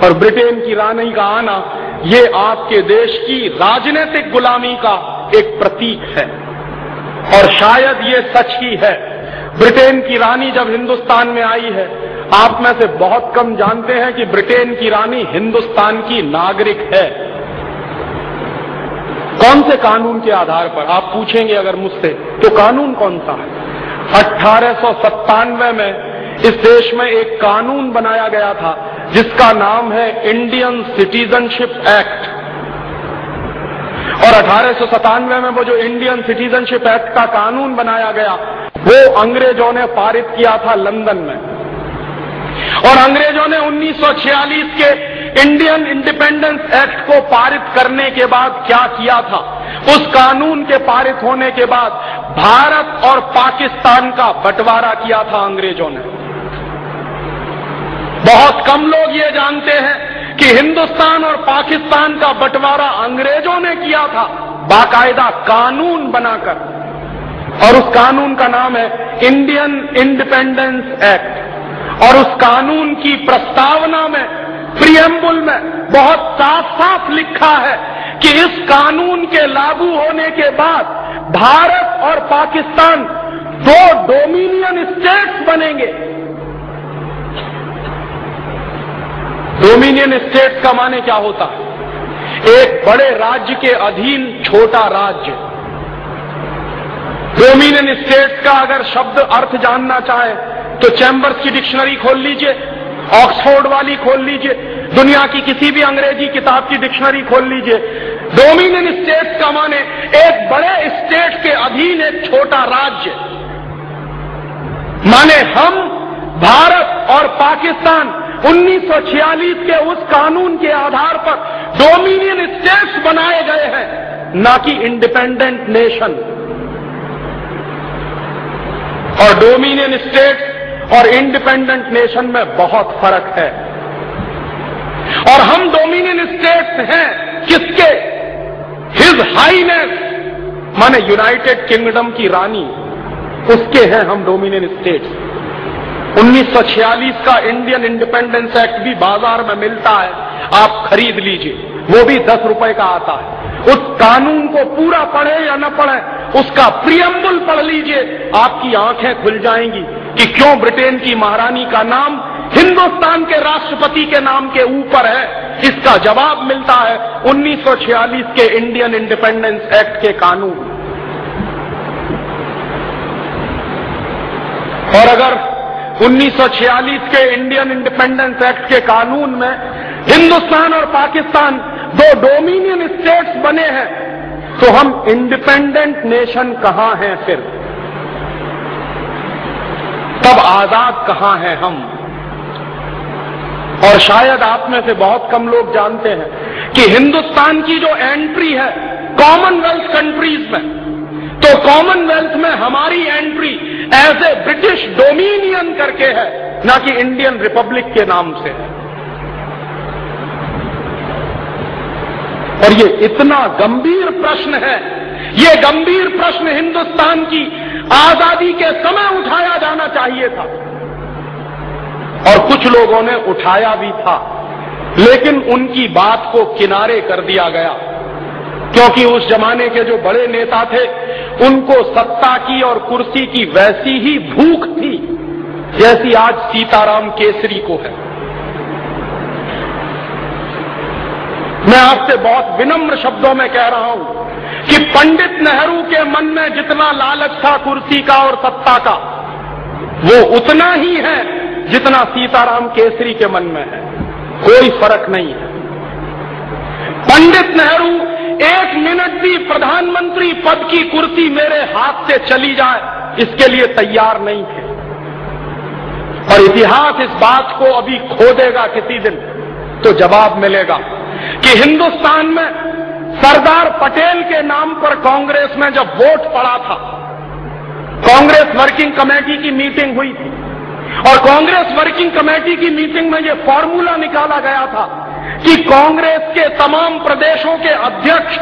और ब्रिटेन की रानी का आना ये आपके देश की राजनीतिक गुलामी का एक प्रतीक है। और शायद ये सच ही है। ब्रिटेन की रानी जब हिंदुस्तान में आई है, आप में से बहुत कम जानते हैं कि ब्रिटेन की रानी हिंदुस्तान की नागरिक है। कौन से कानून के आधार पर, आप पूछेंगे अगर मुझसे, तो कानून कौन सा है? 1897 में इस देश में एक कानून बनाया गया था जिसका नाम है इंडियन सिटीजनशिप एक्ट। और 1897 में वो जो इंडियन सिटीजनशिप एक्ट का कानून बनाया गया, वो अंग्रेजों ने पारित किया था लंदन में। और अंग्रेजों ने 1946 के इंडियन इंडिपेंडेंस एक्ट को पारित करने के बाद क्या किया था? उस कानून के पारित होने के बाद भारत और पाकिस्तान का बंटवारा किया था अंग्रेजों ने। बहुत कम लोग ये जानते हैं कि हिंदुस्तान और पाकिस्तान का बंटवारा अंग्रेजों ने किया था, बाकायदा कानून बनाकर। और उस कानून का नाम है इंडियन इंडिपेंडेंस एक्ट। और उस कानून की प्रस्तावना में, प्रियम्बुल में बहुत साफ साफ लिखा है कि इस कानून के लागू होने के बाद भारत और पाकिस्तान दो डोमिनियन स्टेट्स बनेंगे। डोमिनियन स्टेट्स का माने क्या होता है? एक बड़े राज्य के अधीन छोटा राज्य। डोमिनियन स्टेट्स का अगर शब्द अर्थ जानना चाहे तो चैम्बर्स की डिक्शनरी खोल लीजिए, ऑक्सफोर्ड वाली खोल लीजिए, दुनिया की किसी भी अंग्रेजी किताब की डिक्शनरी खोल लीजिए। डोमिनियन स्टेट्स का माने एक बड़े स्टेट के अधीन एक छोटा राज्य। माने हम, भारत और पाकिस्तान 1946 के उस कानून के आधार पर डोमिनियन स्टेट्स बनाए गए हैं, ना कि इंडिपेंडेंट नेशन। और डोमिनियन स्टेट्स और इंडिपेंडेंट नेशन में बहुत फर्क है। और हम डोमिनियन स्टेट्स हैं किसके? हिज हाईनेस माने यूनाइटेड किंगडम की रानी, उसके हैं हम डोमिनियन स्टेट्स। 1946 का इंडियन इंडिपेंडेंस एक्ट भी बाजार में मिलता है, आप खरीद लीजिए, वो भी 10 रुपए का आता है। उस कानून को पूरा पढ़े या न पढ़े, उसका प्रियम्बुल पढ़ लीजिए, आपकी आंखें खुल जाएंगी कि क्यों ब्रिटेन की महारानी का नाम हिंदुस्तान के राष्ट्रपति के नाम के ऊपर है। इसका जवाब मिलता है 1946 के इंडियन इंडिपेंडेंस एक्ट के कानून। और अगर 1946 के इंडियन इंडिपेंडेंस एक्ट के कानून में हिंदुस्तान और पाकिस्तान दो डोमिनियन स्टेट्स बने हैं, तो हम इंडिपेंडेंट नेशन कहां हैं फिर? तब आजाद कहां हैं हम? और शायद आप में से बहुत कम लोग जानते हैं कि हिंदुस्तान की जो एंट्री है कॉमनवेल्थ कंट्रीज में, तो कॉमनवेल्थ में हमारी entry as a British dominion करके है, ना कि इंडियन रिपब्लिक के नाम से है। और ये इतना गंभीर प्रश्न है, ये गंभीर प्रश्न हिंदुस्तान की आजादी के समय उठाया जाना चाहिए था। और कुछ लोगों ने उठाया भी था, लेकिन उनकी बात को किनारे कर दिया गया, क्योंकि उस जमाने के जो बड़े नेता थे उनको सत्ता की और कुर्सी की वैसी ही भूख थी जैसी आज सीताराम केसरी को है। मैं आपसे बहुत विनम्र शब्दों में कह रहा हूं कि पंडित नेहरू के मन में जितना लालच था कुर्सी का और सत्ता का, वो उतना ही है जितना सीताराम केसरी के मन में है। कोई फर्क नहीं है। पंडित नेहरू एक मिनट भी प्रधानमंत्री पद की कुर्सी मेरे हाथ से चली जाए इसके लिए तैयार नहीं थे। और इतिहास इस बात को अभी खोदेगा किसी दिन, तो जवाब मिलेगा कि हिंदुस्तान में सरदार पटेल के नाम पर कांग्रेस में जब वोट पड़ा था, कांग्रेस वर्किंग कमेटी की मीटिंग हुई थी और कांग्रेस वर्किंग कमेटी की मीटिंग में यह फॉर्मूला निकाला गया था कि कांग्रेस के तमाम प्रदेशों के अध्यक्ष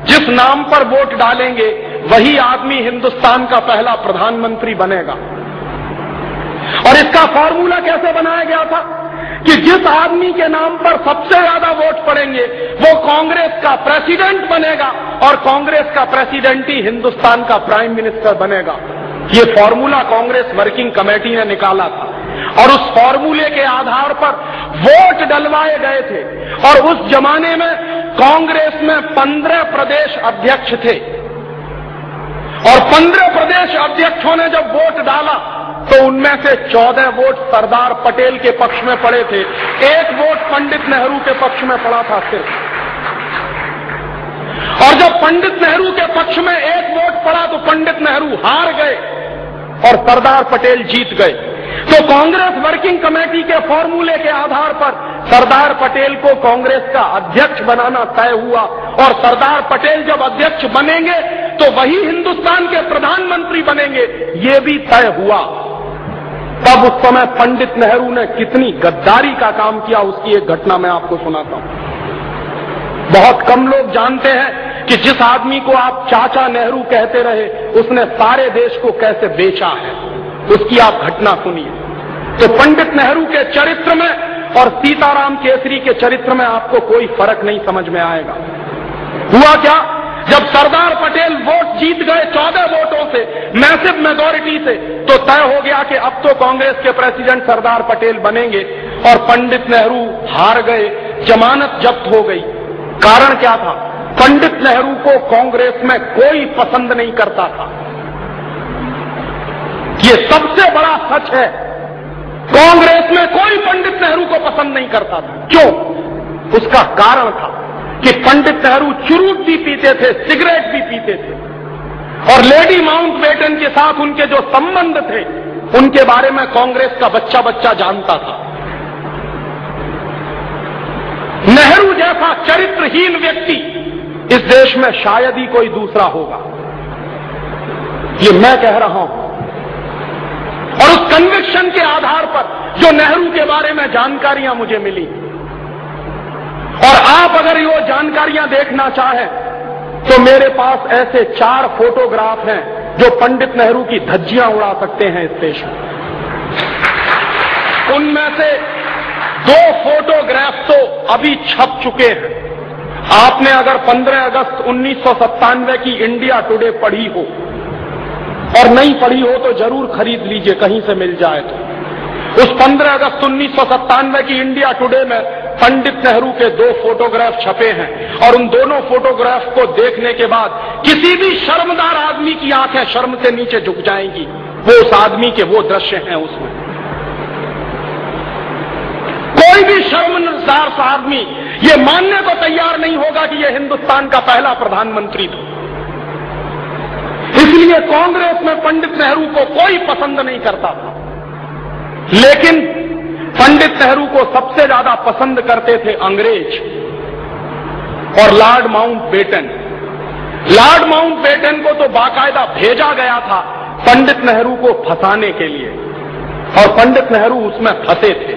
जिस नाम पर वोट डालेंगे वही आदमी हिंदुस्तान का पहला प्रधानमंत्री बनेगा। और इसका फॉर्मूला कैसे बनाया गया था कि जिस आदमी के नाम पर सबसे ज्यादा वोट पड़ेंगे वो कांग्रेस का प्रेसिडेंट बनेगा और कांग्रेस का प्रेसिडेंट ही हिंदुस्तान का प्राइम मिनिस्टर बनेगा। ये फॉर्मूला कांग्रेस वर्किंग कमेटी ने निकाला था और उस फॉर्मूले के आधार पर वोट डलवाए गए थे। और उस जमाने में कांग्रेस में 15 प्रदेश अध्यक्ष थे और 15 प्रदेश अध्यक्षों ने जब वोट डाला तो उनमें से 14 वोट सरदार पटेल के पक्ष में पड़े थे, 1 वोट पंडित नेहरू के पक्ष में पड़ा था सिर्फ। और जब पंडित नेहरू के पक्ष में 1 वोट पड़ा तो पंडित नेहरू हार गए और सरदार पटेल जीत गए। तो कांग्रेस वर्किंग कमेटी के फॉर्मूले के आधार पर सरदार पटेल को कांग्रेस का अध्यक्ष बनाना तय हुआ और सरदार पटेल जब अध्यक्ष बनेंगे तो वही हिंदुस्तान के प्रधानमंत्री बनेंगे, ये भी तय हुआ। तब उस समय पंडित नेहरू ने कितनी गद्दारी का काम किया उसकी एक घटना मैं आपको सुनाता हूं। बहुत कम लोग जानते हैं कि जिस आदमी को आप चाचा नेहरू कहते रहे उसने सारे देश को कैसे बेचा है, उसकी आप घटना सुनिए। तो पंडित नेहरू के चरित्र में और सीताराम केसरी के चरित्र में आपको कोई फर्क नहीं समझ में आएगा। हुआ क्या, जब सरदार पटेल वोट जीत गए 14 वोटों से, मैसिव मेजॉरिटी से, तो तय हो गया कि अब तो कांग्रेस के प्रेसिडेंट सरदार पटेल बनेंगे और पंडित नेहरू हार गए, जमानत जब्त हो गई। कारण क्या था, पंडित नेहरू को कांग्रेस में कोई पसंद नहीं करता था। ये सबसे बड़ा सच है, कांग्रेस में कोई पंडित नेहरू को पसंद नहीं करता था। क्यों? उसका कारण था कि पंडित नेहरू चुरूट भी पीते थे, सिगरेट भी पीते थे और लेडी माउंटबेटन के साथ उनके जो संबंध थे उनके बारे में कांग्रेस का बच्चा बच्चा जानता था। नेहरू जैसा चरित्रहीन व्यक्ति इस देश में शायद ही कोई दूसरा होगा, ये मैं कह रहा हूं। और उस कन्विक्शन के आधार पर जो नेहरू के बारे में जानकारियां मुझे मिली, और आप अगर ये जानकारियां देखना चाहें तो मेरे पास ऐसे 4 फोटोग्राफ हैं जो पंडित नेहरू की धज्जियां उड़ा सकते हैं इस देश में। उनमें से 2 फोटोग्राफ तो अभी छप चुके हैं। आपने अगर 15 अगस्त 1997 की इंडिया टुडे पढ़ी हो और नहीं पढ़ी हो तो जरूर खरीद लीजिए, कहीं से मिल जाए तो। उस 15 अगस्त 1997 की इंडिया टुडे में पंडित नेहरू के 2 फोटोग्राफ छपे हैं और उन दोनों फोटोग्राफ को देखने के बाद किसी भी शर्मदार आदमी की आंखें शर्म से नीचे झुक जाएंगी। वो उस आदमी के वो दृश्य हैं उसमें। कोई भी शर्मसार आदमी ये मानने को तैयार नहीं होगा कि ये हिंदुस्तान का पहला प्रधानमंत्री था। इसलिए कांग्रेस में पंडित नेहरू को कोई पसंद नहीं करता था, लेकिन पंडित नेहरू को सबसे ज्यादा पसंद करते थे अंग्रेज और लॉर्ड माउंटबेटन। लॉर्ड माउंटबेटन को तो बाकायदा भेजा गया था पंडित नेहरू को फंसाने के लिए और पंडित नेहरू उसमें फंसे थे।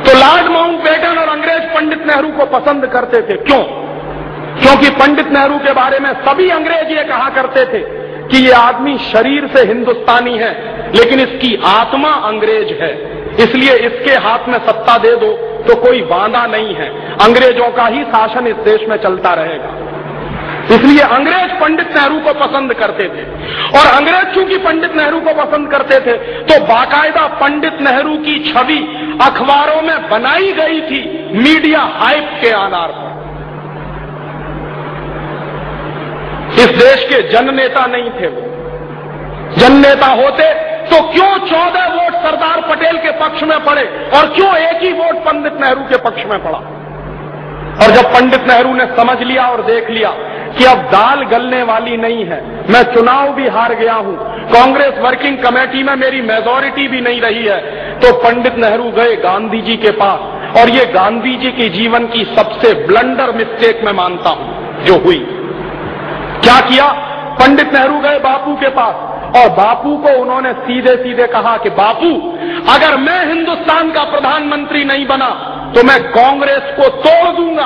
तो लॉर्ड माउंटबेटन और अंग्रेज पंडित नेहरू को पसंद करते थे। क्यों? क्योंकि पंडित नेहरू के बारे में सभी अंग्रेज ये कहा करते थे कि ये आदमी शरीर से हिंदुस्तानी है लेकिन इसकी आत्मा अंग्रेज है, इसलिए इसके हाथ में सत्ता दे दो तो कोई वादा नहीं है, अंग्रेजों का ही शासन इस देश में चलता रहेगा। इसलिए अंग्रेज पंडित नेहरू को पसंद करते थे और अंग्रेज चूंकि पंडित नेहरू को पसंद करते थे तो बाकायदा पंडित नेहरू की छवि अखबारों में बनाई गई थी मीडिया हाइप के आधार पर। इस देश के जननेता नहीं थे वो। जननेता होते तो क्यों 14 वोट सरदार पटेल के पक्ष में पड़े और क्यों एक ही वोट पंडित नेहरू के पक्ष में पड़ा? और जब पंडित नेहरू ने समझ लिया और देख लिया कि अब दाल गलने वाली नहीं है, मैं चुनाव भी हार गया हूं, कांग्रेस वर्किंग कमेटी में मेरी मेजॉरिटी भी नहीं रही है, तो पंडित नेहरू गए गांधी जी के पास। और ये गांधी जी की जीवन की सबसे ब्लंडर मिस्टेक मैं मानता हूं जो हुई। क्या किया? पंडित नेहरू गए बापू के पास और बापू को उन्होंने सीधे सीधे कहा कि बापू, अगर मैं हिंदुस्तान का प्रधानमंत्री नहीं बना तो मैं कांग्रेस को तोड़ दूंगा,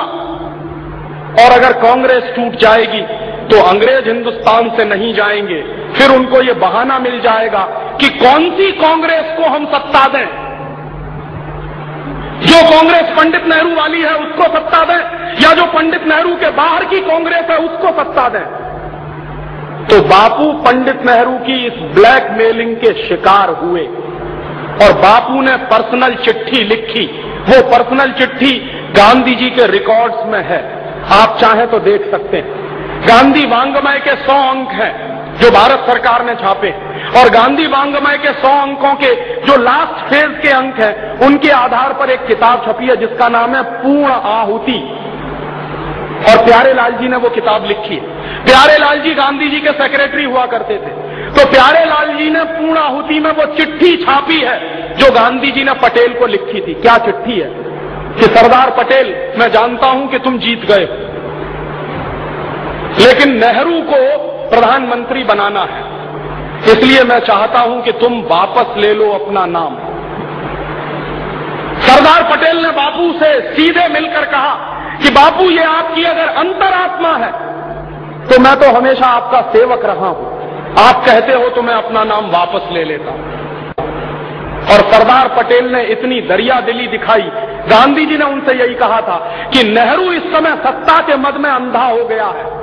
और अगर कांग्रेस टूट जाएगी तो अंग्रेज हिंदुस्तान से नहीं जाएंगे, फिर उनको ये बहाना मिल जाएगा कि कौन सी कांग्रेस को हम सत्ता दें। जो कांग्रेस पंडित नेहरू वाली है उसको सत्ता दें या जो पंडित नेहरू के बाहर की कांग्रेस है उसको सत्ता दें। तो बापू पंडित नेहरू की इस ब्लैकमेलिंग के शिकार हुए और बापू ने पर्सनल चिट्ठी लिखी। वो पर्सनल चिट्ठी गांधी जी के रिकॉर्ड्स में है, आप चाहें तो देख सकते हैं। गांधी वांग्मय के 100 अंक हैं जो भारत सरकार ने छापे, और गांधी वांग्मय के 100 अंकों के जो लास्ट फेज के अंक हैं उनके आधार पर एक किताब छपी है जिसका नाम है पूर्ण आहुति, और प्यारे लाल जी ने वो किताब लिखी है। प्यारे लाल जी गांधी जी के सेक्रेटरी हुआ करते थे, तो प्यारे लाल जी ने पूर्ण आहुति में वो चिट्ठी छापी है जो गांधी जी ने पटेल को लिखी थी। क्या चिट्ठी है कि सरदार पटेल, मैं जानता हूं कि तुम जीत गए, लेकिन नेहरू को प्रधानमंत्री बनाना है, इसलिए मैं चाहता हूं कि तुम वापस ले लो अपना नाम। सरदार पटेल ने बापू से सीधे मिलकर कहा कि बापू, ये आपकी अगर अंतरात्मा है तो मैं तो हमेशा आपका सेवक रहा हूं, आप कहते हो तो मैं अपना नाम वापस ले लेता हूं। और सरदार पटेल ने इतनी दरिया दिली दिखाई, गांधी जी ने उनसे यही कहा था कि नेहरू इस समय सत्ता के मद में अंधा हो गया है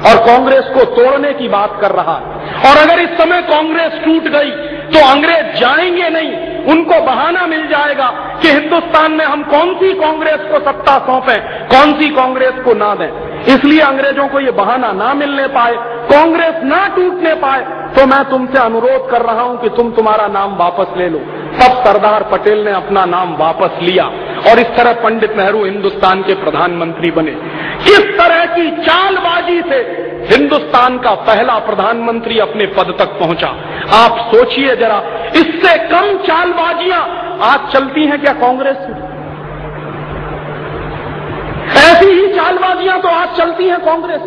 और कांग्रेस को तोड़ने की बात कर रहा है, और अगर इस समय कांग्रेस टूट गई तो अंग्रेज जाएंगे नहीं, उनको बहाना मिल जाएगा कि हिंदुस्तान में हम कौन सी कांग्रेस को सत्ता सौंपें, कौन सी कांग्रेस को ना दें। इसलिए अंग्रेजों को ये बहाना ना मिलने पाए, कांग्रेस ना टूटने पाए, तो मैं तुमसे अनुरोध कर रहा हूं कि तुम तुम्हारा नाम वापस ले लो। तब सरदार पटेल ने अपना नाम वापस लिया और इस तरह पंडित नेहरू हिंदुस्तान के प्रधानमंत्री बने। किस तरह की चालबाजी से हिंदुस्तान का पहला प्रधानमंत्री अपने पद तक पहुंचा, आप सोचिए जरा। इससे कम चालबाजियां आज चलती हैं क्या कांग्रेस में? ऐसी ही चालबाजियां तो आज चलती हैं कांग्रेस।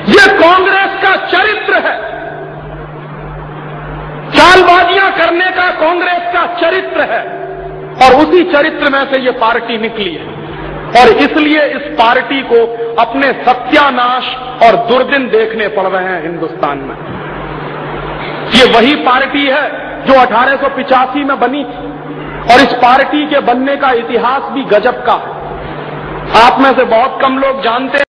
ये कांग्रेस का चरित्र है, चालबाजियां करने का कांग्रेस का चरित्र है, और उसी चरित्र में से ये पार्टी निकली है। और इसलिए इस पार्टी को अपने सत्यानाश और दुर्दिन देखने पड़ रहे हैं हिंदुस्तान में। ये वही पार्टी है जो 1885 में बनी थी, और इस पार्टी के बनने का इतिहास भी गजब का है। आप में से बहुत कम लोग जानते हैं